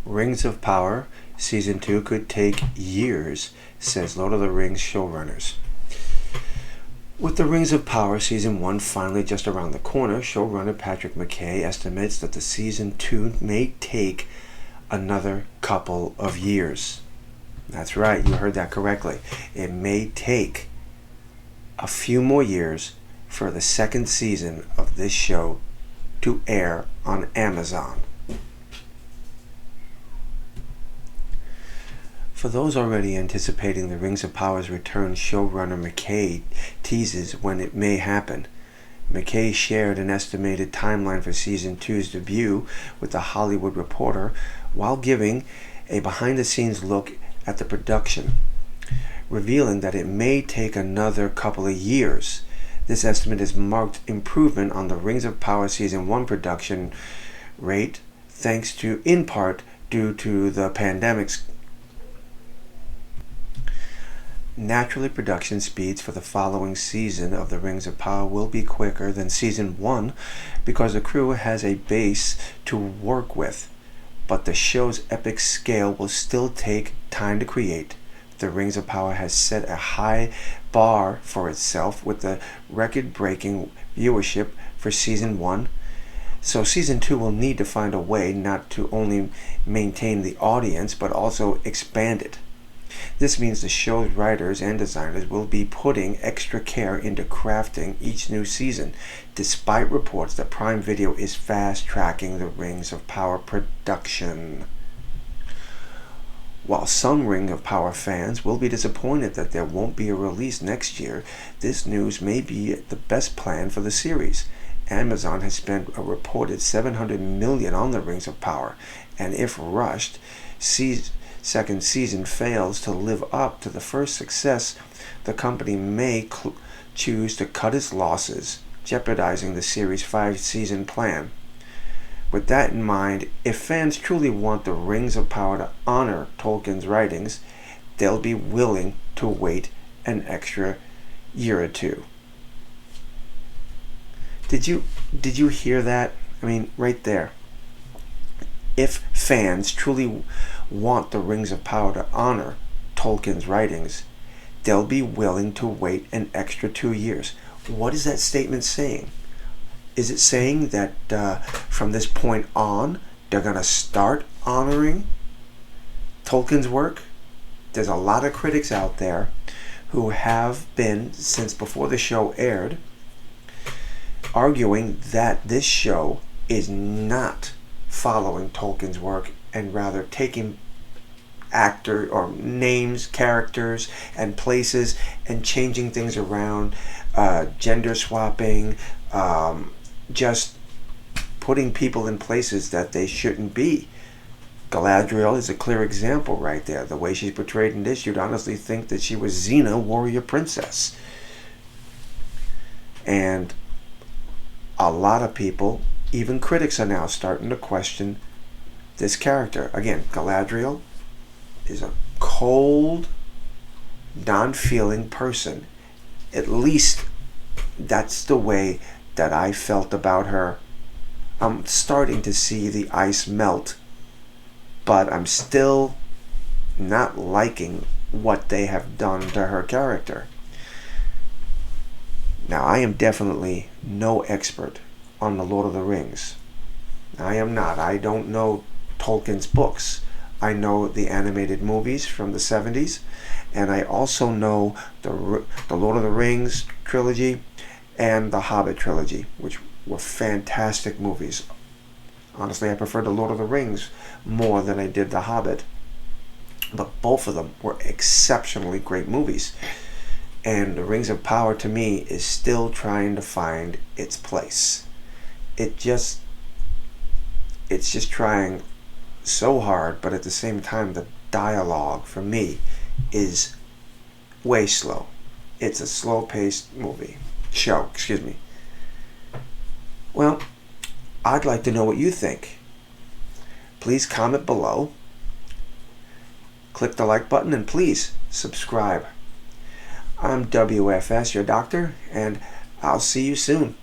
Rings of Power Season 2 could take years, says Lord of the Rings showrunners. With the Rings of Power Season 1 finally just around the corner, showrunner Patrick McKay estimates that the Season 2 may take another couple of years. That's right, you heard that correctly. It may take a few more years for the second season of this show to air on Amazon. For those already anticipating the Rings of Power's return, showrunner McKay teases when it may happen. McKay shared an estimated timeline for Season 2's debut with The Hollywood Reporter while giving a behind-the-scenes look at the production, revealing that it may take another couple of years. This estimate is marked improvement on the Rings of Power Season 1 production rate, thanks to, in part, due to the pandemic's. Naturally, production speeds for the following season of The Rings of Power will be quicker than Season 1 because the crew has a base to work with, but the show's epic scale will still take time to create. The Rings of Power has set a high bar for itself with the record-breaking viewership for Season 1, so Season 2 will need to find a way not to only maintain the audience but also expand it. This means the show's writers and designers will be putting extra care into crafting each new season, despite reports that Prime Video is fast-tracking the Rings of Power production. While some Ring of Power fans will be disappointed that there won't be a release next year, this news may be the best plan for the series. Amazon has spent a reported $700 million on the Rings of Power, and if rushed, second season fails to live up to the first success, the company may choose to cut its losses, jeopardizing the series' 5-season plan. With that in mind, if fans truly want the Rings of Power to honor Tolkien's writings, they'll be willing to wait an extra year or two. Did you hear that? I mean, right there. If fans truly want the Rings of Power to honor Tolkien's writings, they'll be willing to wait an extra 2 years. What is that statement saying? Is it saying that from this point on, they're going to start honoring Tolkien's work? There's a lot of critics out there who have been, since before the show aired, arguing that this show is not following Tolkien's work and rather taking actor or names, characters, and places and changing things around, gender swapping, just putting people in places that they shouldn't be. Galadriel is a clear example right there. The way she's portrayed in this, you'd honestly think that she was Xena, warrior princess. And a lot of people, even critics, are now starting to question this character. Again, Galadriel is a cold, non-feeling person. At least that's the way that I felt about her. I'm starting to see the ice melt, but I'm still not liking what they have done to her character. Now, I am definitely no expert on the Lord of the Rings. I am not. I don't know Tolkien's books. I know the animated movies from the 70s, and I also know the Lord of the Rings trilogy and the Hobbit trilogy, which were fantastic movies. Honestly, I prefer the Lord of the Rings more than I did the Hobbit, but both of them were exceptionally great movies. And the Rings of Power, to me, is still trying to find its place. It's just trying so hard, but at the same time, the dialogue, for me, is way slow. It's a slow-paced show. Well, I'd like to know what you think. Please comment below. Click the like button and please subscribe. I'm W.F.S, your doctor, and I'll see you soon.